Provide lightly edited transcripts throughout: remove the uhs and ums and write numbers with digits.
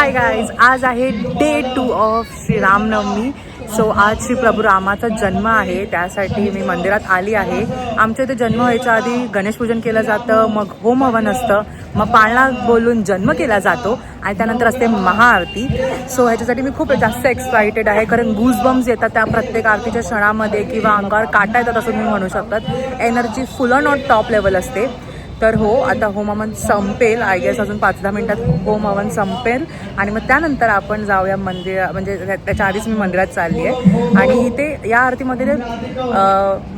Hi guys, आज आहे day 2 of Shri Ram Navami. So आज श्री प्रभू रामाचा जन्म आहे, त्यासाठी मी मंदिरात आली आहे. आमच्या इथे जन्म व्हायच्या आधी गणेशपूजन केलं जातं, मग होम हवन असतं, मग पाळणा बोलून जन्म केला जातो आणि त्यानंतर असते महाआरती. सो ह्याच्यासाठी मी खूप जास्त एक्साइटेड आहे, कारण गूजबम्स येतात त्या प्रत्येक आरतीच्या क्षणामध्ये किंवा अंगावर काटा येतात असं तुम्ही म्हणू शकतात. एनर्जी फुल ऑन ऑट टॉप लेवल असते. तर हो, आता होम हवन संपेल, आय गेस अजून 5-10 मिनिटात होम हवन संपेल आणि मग त्यानंतर आपण जाऊया मंदिर, म्हणजे त्याच्या आधीच मी मंदिरात चालली आहे. आणि इथे या आरतीमध्ये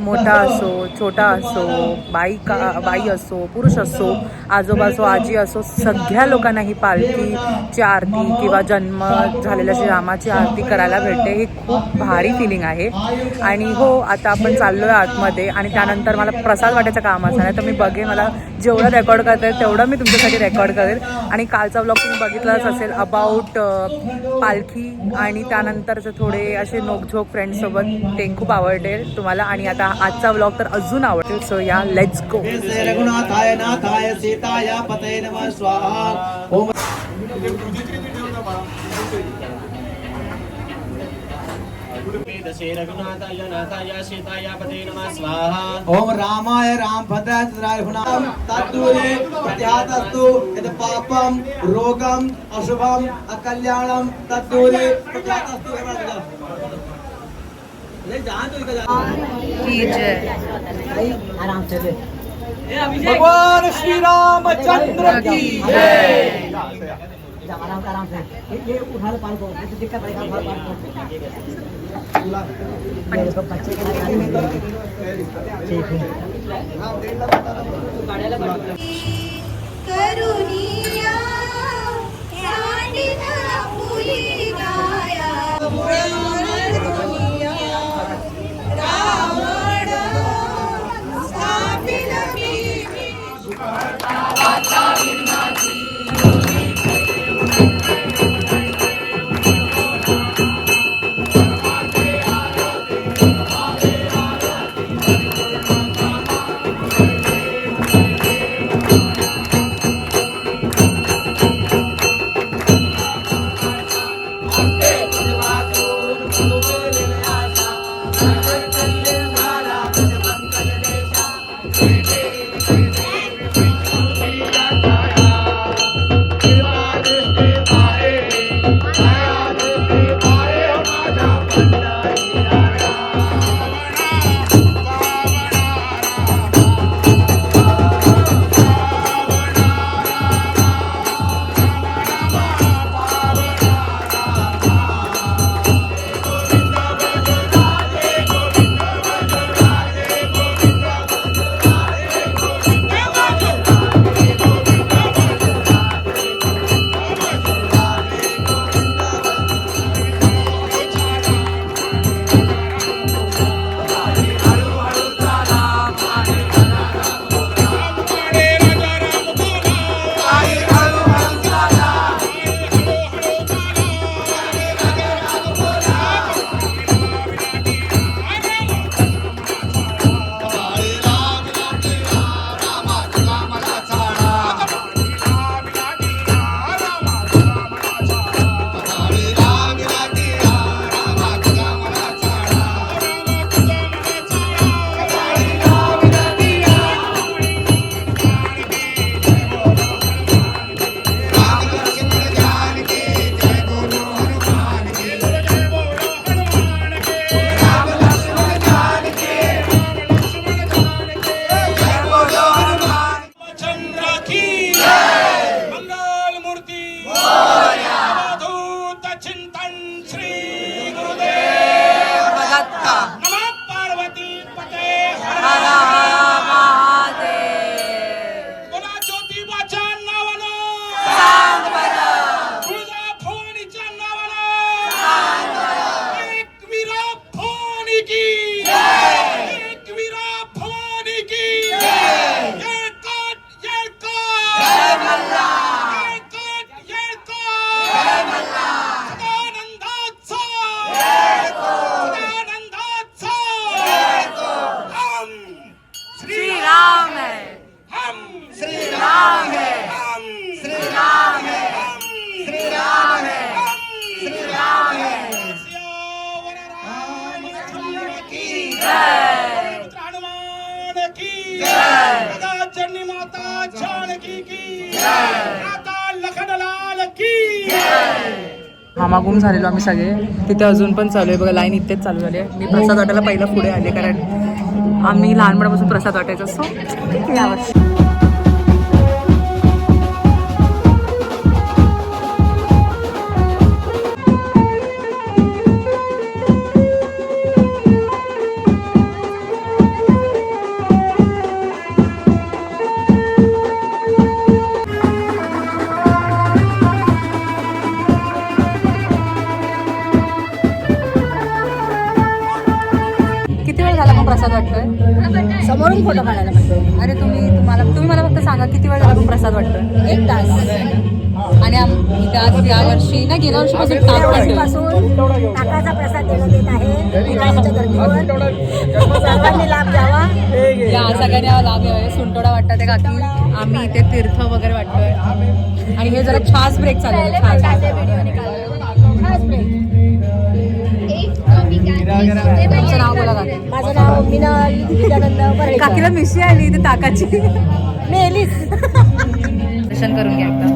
मोठा असो, छोटा असो, बाई असो, पुरुष असो, आजोबा असो, आजी असो, सगळ्या लोकांना ही पालखीची आरती किंवा जन्म झालेल्या श्रीरामाची आरती करायला भेटते. ही खूप भारी फिलिंग आहे. आणि हो, आता आपण चाललो आहे आतमध्ये आणि त्यानंतर मला प्रसाद वाटायचं काम असणार आहे, तर मी बघेन मला जेवढं रेकॉर्ड करता येईल तेवढं मी तुमच्यासाठी रेकॉर्ड करेल. आणि कालचा व्लॉग तुम्ही बघितलाच असेल अबाउट पालखी आणि त्यानंतरचे थोडे असे नोकझोक फ्रेंड्ससोबत, ते खूप आवडले तुम्हाला. आणि आता आजचा व्लॉग तर अजून आवडतील. सो या, लेट्स गो. रघुनाथाय नाथाय सीताय पतये नमः स्वाहा. ओम रघुनाथाय नाथाय सीताय पतये नमः स्वाहा. ओम रामाय रामभद्राय रघुनाथाय तद्दूरे प्रत्यातस्तु यत् पापम रोगम अशुभम अकल्याणम तद्दूरे प्रत्यातस्तु. ले जान तो आराम से भगवान श्री रामचंद्र की जय. आराम से ये उठा लो, पाल को दिक्कत पड़ेगा. बच्चे करुणिया सांडिना फुली गाया रावण स्थापिल माता जानकी की माता लखनलाल की हामागुम झालेलो आम्ही सगळे. तिथे अजून पण चालू आहे बघा, लाईन इथेच चालू झाली आहे. मी प्रसाद वाटायला पहिला पुढे आले, कारण आम्ही लहानपणापासून प्रसाद वाटायचा असतो यावर्षी. किती वेळ झाला मग प्रसाद वाटतोय? समोरून फोटो काढायला पाहिजे. अरे तुम्ही मला फक्त सांगा किती वेळ झाला मग प्रसाद वाटतोय? 1 तास. आणि आज या वर्षी ना गेल्या वर्षीपासून ताक वाटतोय. पासून ताकाचा प्रसाद देण्यात येत आहे विनायकच्या धर्तीवर. सर्वांनी लाभ घ्यावा. या सगळ्यांनी लाभ घ्यावे. सुंटोडा वाटतात ते काकी, आम्ही इथे तीर्थ वगैरे वाटतोय. आणि हे जरा छास ब्रेक चालू आहे. तुमचं नाव बोला काकी. माझं नाव मिनल विद्यानंद बर्वेकर. काकीला मिशी आली इथे ताकाची. मेलीस. दर्शन करून घ्या एकदा.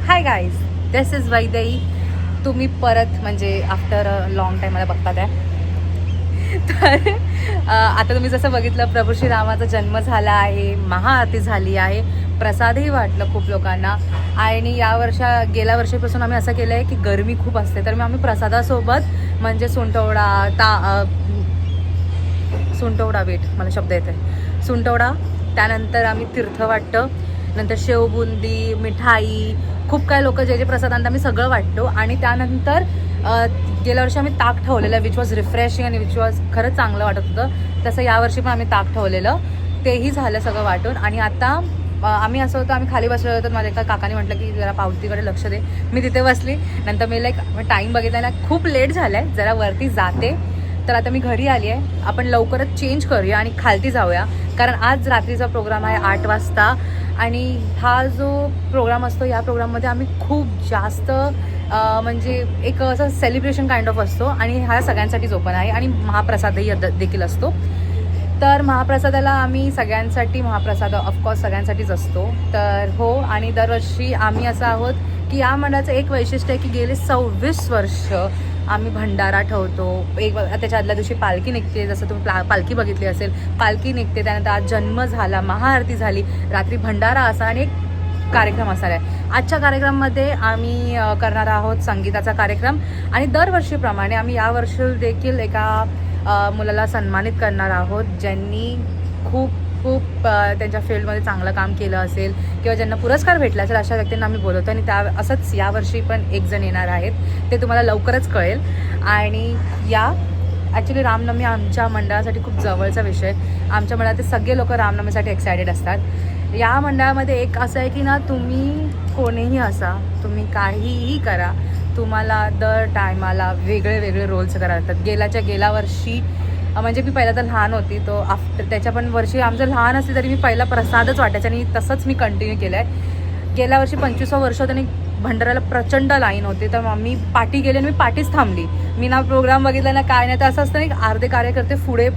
Hi guys, this is Vaidehi. तुम्ही परत म्हणजे आफ्टर अ लॉंग टाईम मला बघतात आहे. तर आता तुम्ही जसं बघितलं, प्रभू श्रीरामाचा जन्म झाला आहे, महाआरती झाली आहे, प्रसादही वाटलं खूप लोकांना. आणि गेल्या वर्षीपासून आम्ही असं केलं आहे की गरमी खूप असते, तर मग आम्ही प्रसादासोबत म्हणजे सुंटवडा वेट मला शब्द येते, सुंटवडा, त्यानंतर आम्ही तीर्थ वाटतं, नंतर शेवबुंदी, मिठाई, खूप काही लोक जे प्रसाद आणतात आम्ही सगळं वाटतो. आणि त्यानंतर गेल्या वर्षी आम्ही ताक ठेवलेलं, विच वॉज रिफ्रेशिंग आणि विच वॉज खरंच चांगलं वाटत होतं. तसं यावर्षी पण आम्ही ताक ठेवलेलं, तेही झालं सगळं वाटून. आणि आता आम्ही असं होतं, आम्ही खाली बसलो होतो, माझ्या एका काकाने म्हटलं की जरा पावतीकडे लक्ष दे. मी तिथे बसली. नंतर मी टाईम बघितला ना, खूप लेट झालं आहे, जरा वरती जाते. तर आता मी घरी आली आहे. आपण लवकरच चेंज करूया आणि खालती जाऊया, कारण आज रात्रीचा प्रोग्राम आहे 8 वाजता. आणि हा जो प्रोग्राम असतो, या प्रोग्राममध्ये आम्ही खूप जास्त म्हणजे एक असं सेलिब्रेशन काइंड ऑफ असतो. आणि हा सगळ्यांसाठीच ओपन आहे. आणि महाप्रसादही देखील असतो. तर महाप्रसादाला आम्ही सगळ्यांसाठी, महाप्रसाद ऑफकोर्स सगळ्यांसाठीच असतो. तर हो, आणि दरवर्षी आम्ही असं आहोत की या मंडळाचं एक वैशिष्ट्य आहे की गेले 26 वर्ष आम्ही भंडारा ठेवतो. त्याच्या आदल्या दिवशी पालखी निघते, जसं तुम्ही पालखी बघितली असेल, पालखी निघते. त्यानंतर आज जन्म झाला, महाआरती झाली, रात्री भंडारा असा आणि एक कार्यक्रम असणार आहे. आजच्या कार्यक्रमामध्ये आम्ही करणार आहोत संगीताचा कार्यक्रम. आणि दरवर्षीप्रमाणे आम्ही यावर्षी देखील एका मुलाला सन्मानित करणार आहोत, ज्यांनी खूप त्यांच्या फील्डमध्ये चांगलं काम केलं असेल किंवा ज्यांना पुरस्कार भेटला असेल, अशा व्यक्तींना आम्ही बोलवतो. आणि असंच यावर्षी पण एक जण येणार आहेत, ते तुम्हाला लवकरच कळेल. आणि ॲक्च्युली रामनवमी आमच्या मंडळासाठी खूप जवळचा विषय. आमच्या मंडळातील सगळे लोक रामनवमीसाठी एक्सायटेड असतात. या मंडळामध्ये एक असं आहे की ना, तुम्ही कोणीही असा, तुम्ही काहीही करा, तुम्हाला दर टायमाला वेगळे रोल्स करावे लागतात. गेल्या वर्षी म्हणजे मी पहिला तर लहान होती, तो त्याच्या पण वर्षी आमचं लहान असली तरी मी पहिला प्रसादच वाटायचा आणि तसंच मी कंटिन्यू केलं आहे. गेल्या वर्षी 25वं वर्ष होतं आणि भंडाऱ्याला प्रचंड लाईन होती, तर मी पाठी गेली आणि मी पाठीच थांबली. मी ना प्रोग्राम बघितला ना काय नाही. तर असं असतं ना, अर्धे कार्यकर्ते पुढे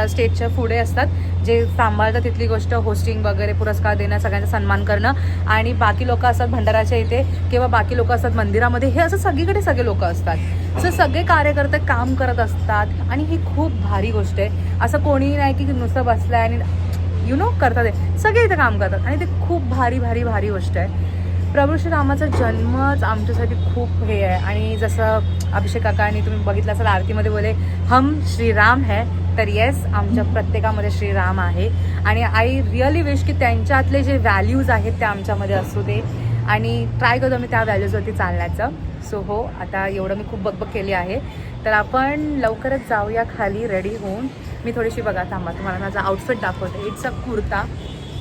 स्टेजच्या पुढे असतात, जे सांभाळतात तिथली गोष्ट, होस्टिंग वगैरे, पुरस्कार देणं, सगळ्यांचा सन्मान करणं. आणि बाकी लोक असतात भंडाराच्या इथे किंवा बाकी लोक असतात मंदिरामध्ये, हे असं सगळीकडे सगळे लोक असतात. सो सगळे कार्यकर्ते काम करत असतात आणि ही खूप भारी गोष्ट आहे. असं कोणीही नाही की नुसतं बसलं आहे आणि करतात, ते सगळे इथे काम करतात आणि ते खूप भारी गोष्ट आहे. प्रभू श्रीरामाचा जन्मच आमच्यासाठी खूप हे आहे. आणि जसं अभिषेक काकांनी तुम्ही बघितलं असेल आरतीमध्ये बोले, हम श्रीराम है, तर येस, आमच्या प्रत्येकामध्ये श्रीराम आहे. आणि आय रिअली विश की त्यांच्यातले जे व्हॅल्यूज आहेत ते आमच्यामध्ये असू दे. आणि ट्राय करतो मी त्या व्हॅल्यूजवरती चालण्याचं. सो हो, आता एवढं मी खूप बकबक केली आहे, तर आपण लवकरच जाऊया खाली रेडी होऊन. मी थोडीशी बघा, थांबा, तुम्हाला माझा आउटफिट दाखवते. इट्स अ कुर्ता,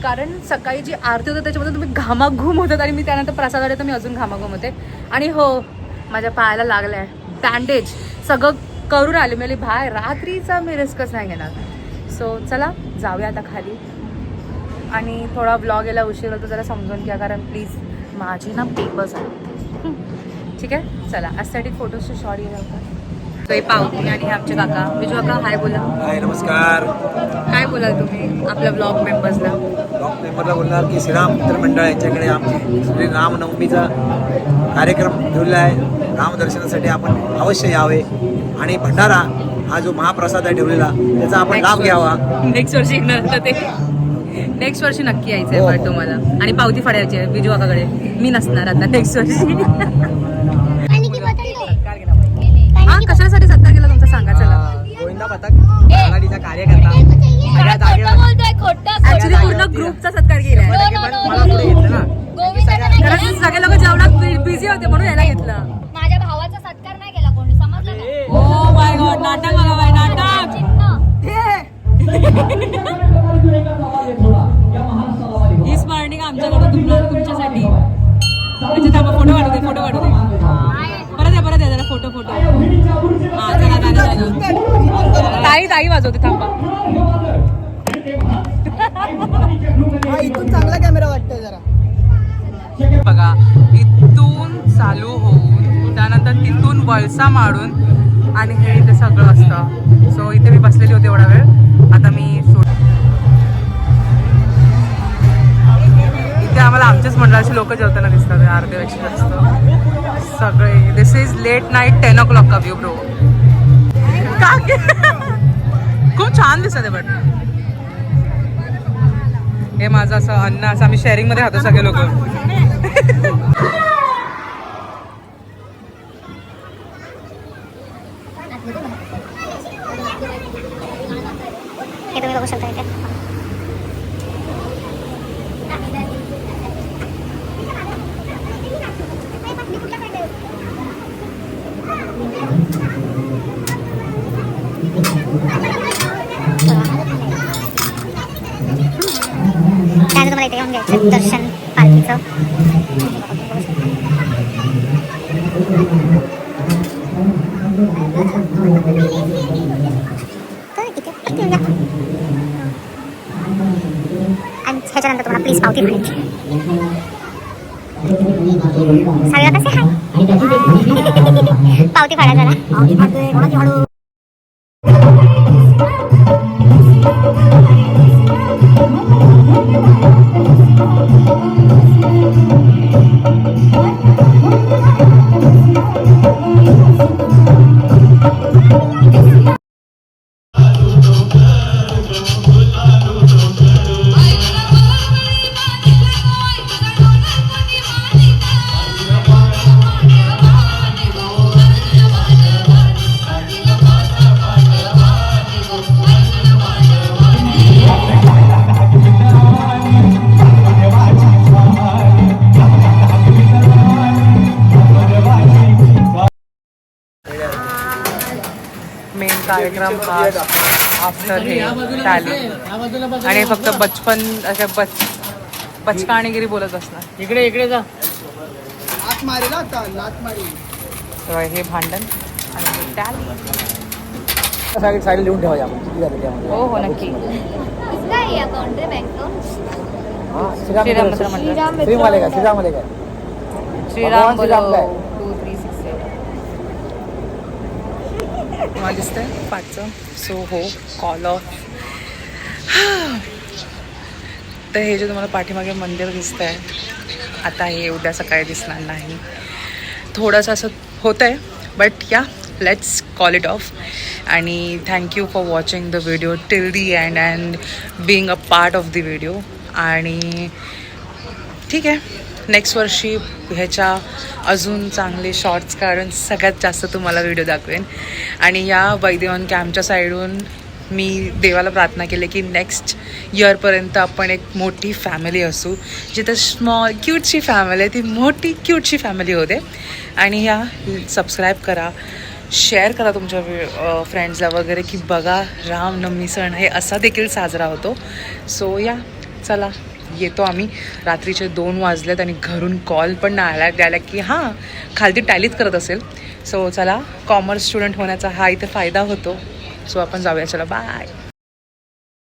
कारण सकाळी जी आरती होते त्याच्यामध्ये तुम्ही घामाघूम होतात आणि मी त्यानंतर प्रसादाला तर मी अजून घामाघूम होते. आणि हो, माझ्या पायाला लागलं आहे बँडेज, सगळं करून आले. मी बाहेर रात्रीचा मी रिस्कच नाही घेणार. सो चला जाऊया आता खाली. आणि थोडा ब्लॉग यायला उशीर होतो, जरा समजून घ्या, कारण प्लीज माझे ना पेपर्स आहेत. ठीक आहे चला ॲस्थेटिक फोटोजचे शॉट घेऊया आपण. तो हे पावती आणि हे आमचे काका बिजू काका हाय बोला. हाय नमस्कार. काय बोलाल तुम्ही आपल्या ब्लॉग मेंबर्सला? ब्लॉग मेंबरला बोलणार की श्रीराम मित्र मंडळ यांच्याकडे आमची श्री रामनवमीचा कार्यक्रम ठेवला आहे. रामदर्शनासाठी आपण अवश्य यावे आणि भंडारा हा जो महाप्रसाद आहे ठेवलेला त्याचा आपण लाभ घ्यावा. नेक्स्ट वर्षी येणार आता ते. नेक्स्ट वर्षी नक्की यायचं आहे पण तुम्हाला. आणि पावती फाडायची आहे बिजू काकाकडे. मी नसणार आता नेक्स्ट वर्षी. हा कशासाठी सत्कार केला तुमचा सांगा चला. गोविंदा पथक आघाडीचा कार्यकर्ता सगळ्या जागेवर ऍक्च्युली पूर्ण ग्रुपचा सत्कार केलाय. मला पुढे घेतलं ना. कारण सगळे लोक जेवणात बिझी होते म्हणून यायला घेतलं. माझ्या भावाचा सत्कार नाही केला कोणी समजलं का? ओ माय गॉड नाटक बघा बाई नाटक. ही स्मरणिका आमच्याकडून तुमच्यासाठी. फोटो काढू दे फोटो काढू दे. परत या जरा फोटो हा चला ताई वाजवते थांबा. इथून चांगला कॅमेरा वाटतोय जरा. बघा इथून चालू होऊन त्यानंतर तिथून वळसा मारून आणि हे इथे सगळं असतं. सो इथे मी बसलेली होते एवढा वेळ. आता मी इथे आम्हाला आमच्याच मंडळाची लोक जेवताना दिसतात अर्ध्यापेक्षा जास्त सगळे. दिस इज लेट नाईट 10 o'clock का व्ह्यू ब्रो. खूप छान दिसत आहे बट हे माझं असं अन्न असं आम्ही शेअरिंग मध्ये खातो सगळे लोक. हे तुम्ही बघू शकता इथे. त्यानंतर तुम्हाला इथे येऊन घ्यायचं दर्शन पालखीचं. आणि ह्याच्यानंतर तुम्हाला प्लीज पावती फाडायची. सगळ्या कसे हाय पावती फाडा जरा. पावती फाडतोय कोणाची फाडू. मेन कार्यक्रम आफ्टर हे टॅली आणि फक्त बचपन अशा बचकाणीगिरी बोलत असणार. इकडे जा. लात मारेल आता लात मारेल. तर हे भांडण आणि टॅली साईड लिहून ठेवा आपण. हो हो नक्की. किसका है अकाउंट रे बैंक अकाउंट? श्रीराम मित्र मंडळ. श्रीराम बोलो 2367 मला दिसतंय पाचचं. सो हो कॉल ऑफ. तर हे जे तुम्हाला पाठीमागे मंदिर दिसतं आहे आता हे उद्या सकाळी दिसणार नाही. थोडंसं असं होतं आहे बट या लेट्स कॉल इट ऑफ. आणि thank you for watching the video till the end and being a part of the video. आणि ठीक आहे नेक्स्ट वर्षी ह्याच्या अजून चांगले शॉर्ट्स काढून सगळ्यात जास्त तुम्हाला व्हिडिओ दाखवेन. आणि या वैद्यवन कॅम्पच्या साईडून मी देवाला प्रार्थना केली की नेक्स्ट इयरपर्यंत आपण एक मोठी फॅमिली असू. जिथं स्मॉल क्यूटची फॅमिली आहे ती मोठी क्यूटची फॅमिली होते. आणि ह्या सबस्क्राईब करा शेअर करा तुमच्या फ्रेंड्सला वगैरे की बघा रामनवमी सण हे असा देखील साजरा होतो. सो या चला येतो आम्ही. रात्रीचे 2 वाजलेत आणि घरून कॉल पण नाही आला द्यायला की हां खालती टॅलीच करत असेल. सो चला कॉमर्स स्टुडंट होण्याचा हा इथे फायदा होतो. सो आपण जाऊया चला बाय.